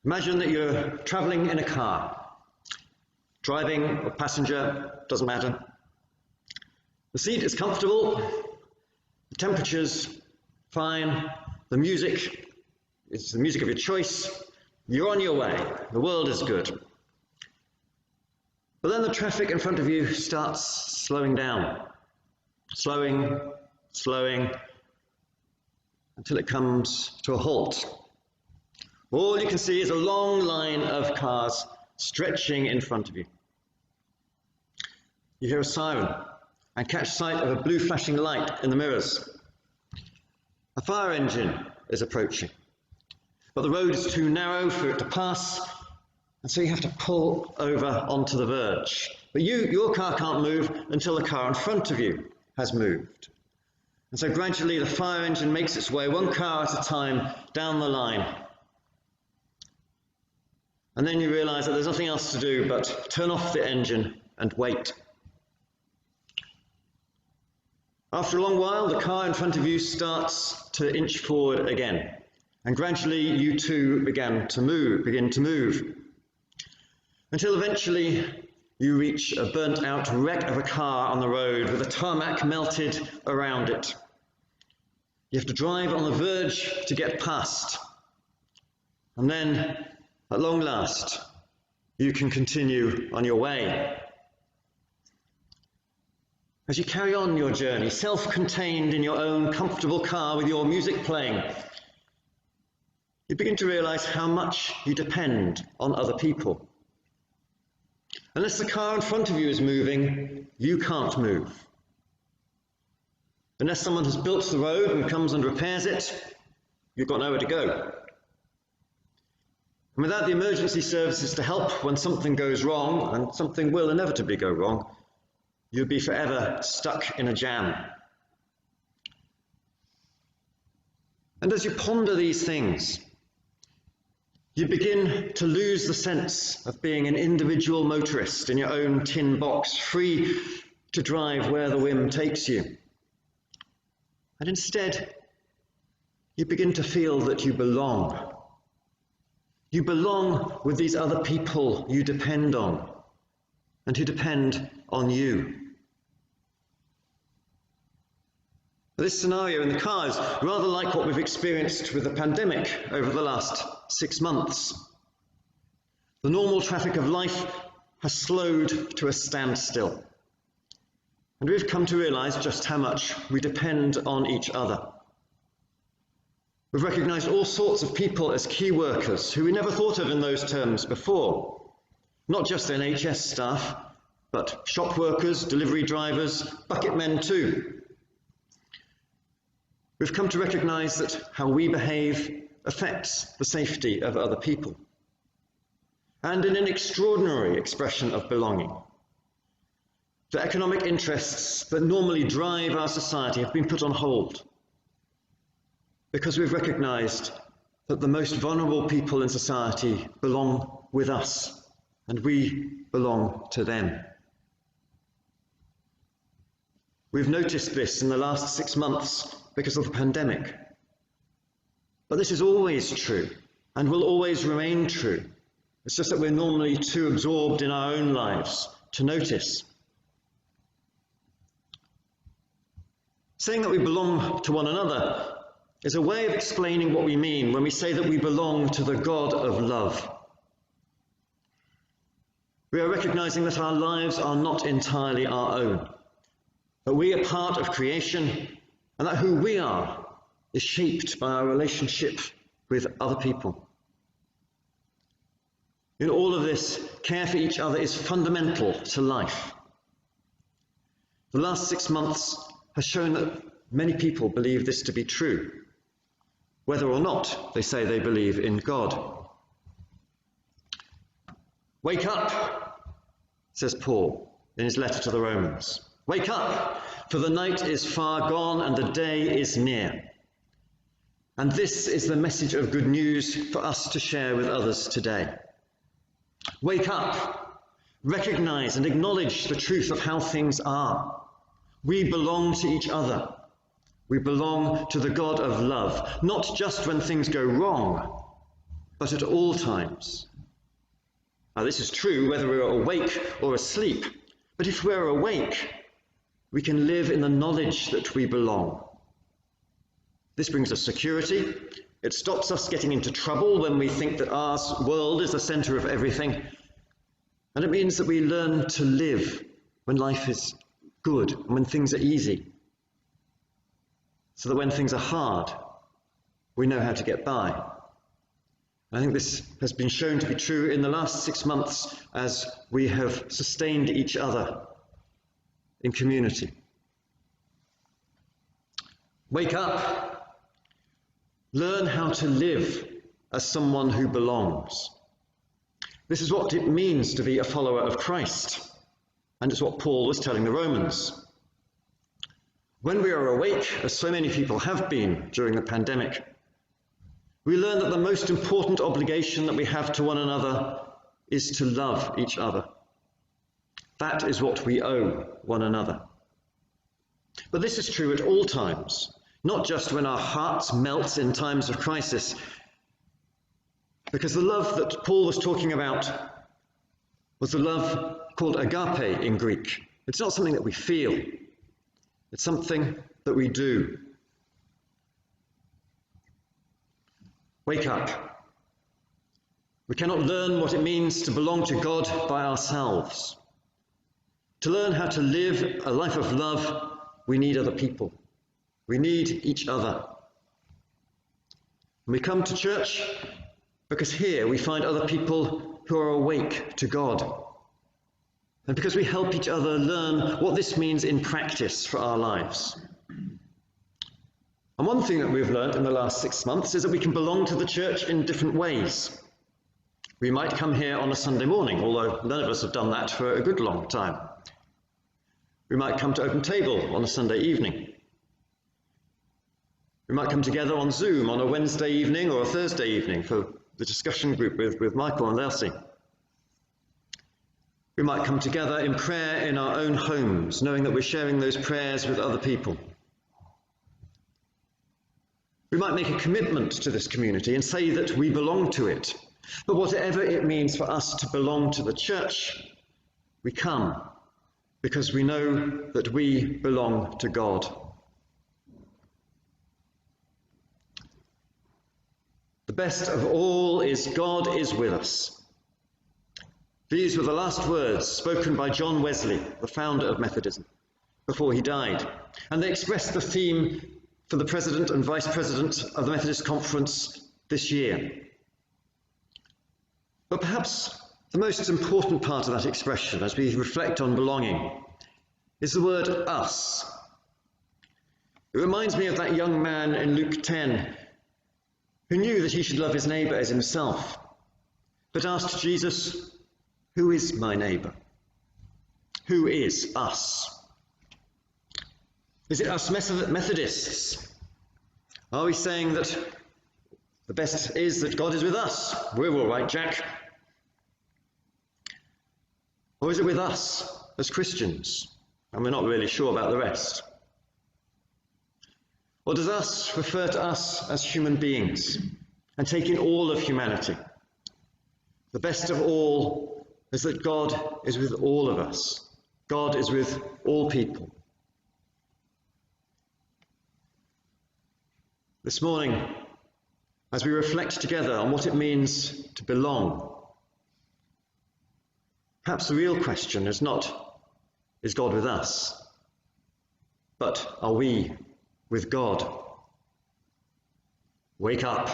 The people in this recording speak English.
Imagine that you're traveling in a car, driving or passenger, doesn't matter. The seat is comfortable, the temperature's fine, the music is the music of your choice, you're on your way, the world is good. But then the traffic in front of you starts slowing down, slowing, until it comes to a halt. All you can see is a long line of cars stretching in front of you. You hear a siren and catch sight of a blue flashing light in the mirrors. A fire engine is approaching, but the road is too narrow for it to pass, and so you have to pull over onto the verge. But your car can't move until the car in front of you has moved. And so gradually the fire engine makes its way, one car at a time, down the line. And then you realize that there's nothing else to do but turn off the engine and wait. After a long while, the car in front of you starts to inch forward again. And gradually you too begin to move. Until eventually you reach a burnt out wreck of a car on the road with the tarmac melted around it. You have to drive on the verge to get past. And then, at long last, you can continue on your way. As you carry on your journey, self-contained in your own comfortable car with your music playing, you begin to realize how much you depend on other people. Unless the car in front of you is moving, you can't move. Unless someone has built the road and comes and repairs it, you've got nowhere to go. And without the emergency services to help when something goes wrong, and something will inevitably go wrong, you'll be forever stuck in a jam. And as you ponder these things, you begin to lose the sense of being an individual motorist in your own tin box, free to drive where the whim takes you. And instead, you begin to feel that you belong. You belong with these other people you depend on, and who depend on you. This scenario in the car is rather like what we've experienced with the pandemic over the last 6 months. The normal traffic of life has slowed to a standstill, and we've come to realize just how much we depend on each other. We've recognized all sorts of people as key workers who we never thought of in those terms before. Not just NHS staff, but shop workers, delivery drivers, bucket men too. We've come to recognize that how we behave affects the safety of other people. And in an extraordinary expression of belonging, the economic interests that normally drive our society have been put on hold, because we've recognized that the most vulnerable people in society belong with us, and we belong to them. We've noticed this in the last 6 months because of the pandemic. But this is always true, and will always remain true. It's just that we're normally too absorbed in our own lives to notice. Saying that we belong to one another is a way of explaining what we mean when we say that we belong to the God of love. We are recognizing that our lives are not entirely our own, that we are part of creation, and that who we are is shaped by our relationship with other people. In all of this, care for each other is fundamental to life. The last 6 months has shown that many people believe this to be true, whether or not they say they believe in God. Wake up, says Paul in his letter to the Romans. Wake up, for the night is far gone and the day is near. And this is the message of good news for us to share with others today. Wake up, recognize and acknowledge the truth of how things are. We belong to each other. We belong to the God of love, not just when things go wrong, but at all times. Now, this is true whether we're awake or asleep, but if we're awake, we can live in the knowledge that we belong. This brings us security. It stops us getting into trouble when we think that our world is the center of everything. And it means that we learn to live when life is good and when things are easy, so that when things are hard, we know how to get by. And I think this has been shown to be true in the last 6 months as we have sustained each other in community. Wake up. Learn how to live as someone who belongs. This is what it means to be a follower of Christ, and it's what Paul was telling the Romans. When we are awake, as so many people have been during the pandemic, we learn that the most important obligation that we have to one another is to love each other. That is what we owe one another. But this is true at all times, not just when our hearts melt in times of crisis, because the love that Paul was talking about was the love called agape in Greek. It's not something that we feel, it's something that we do. Wake up. We cannot learn what it means to belong to God by ourselves. To learn how to live a life of love, we need other people. We need each other. And we come to church because here we find other people who are awake to God. And because we help each other learn what this means in practice for our lives. And one thing that we've learned in the last 6 months is that we can belong to the church in different ways. We might come here on a Sunday morning, although none of us have done that for a good long time. We might come to Open Table on a Sunday evening. We might come together on Zoom on a Wednesday evening or a Thursday evening for the discussion group with Michael and Elsie. We might come together in prayer in our own homes, knowing that we're sharing those prayers with other people. We might make a commitment to this community and say that we belong to it. But whatever it means for us to belong to the church, we come because we know that we belong to God. The best of all is God is with us. These were the last words spoken by John Wesley, the founder of Methodism, before he died. And they expressed the theme for the President and Vice President of the Methodist Conference this year. But perhaps the most important part of that expression, as we reflect on belonging, is the word us. It reminds me of that young man in Luke 10 who knew that he should love his neighbour as himself, but asked Jesus, "Who is my neighbour? Who is us?" Is it us Methodists? Are we saying that the best is that God is with us? We're all right, Jack. Or is it with us as Christians? And we're not really sure about the rest. Or does us refer to us as human beings and take in all of humanity? The best of all is that God is with all of us. God is with all people. This morning, as we reflect together on what it means to belong, perhaps the real question is not, is God with us? But are we with God? Wake up.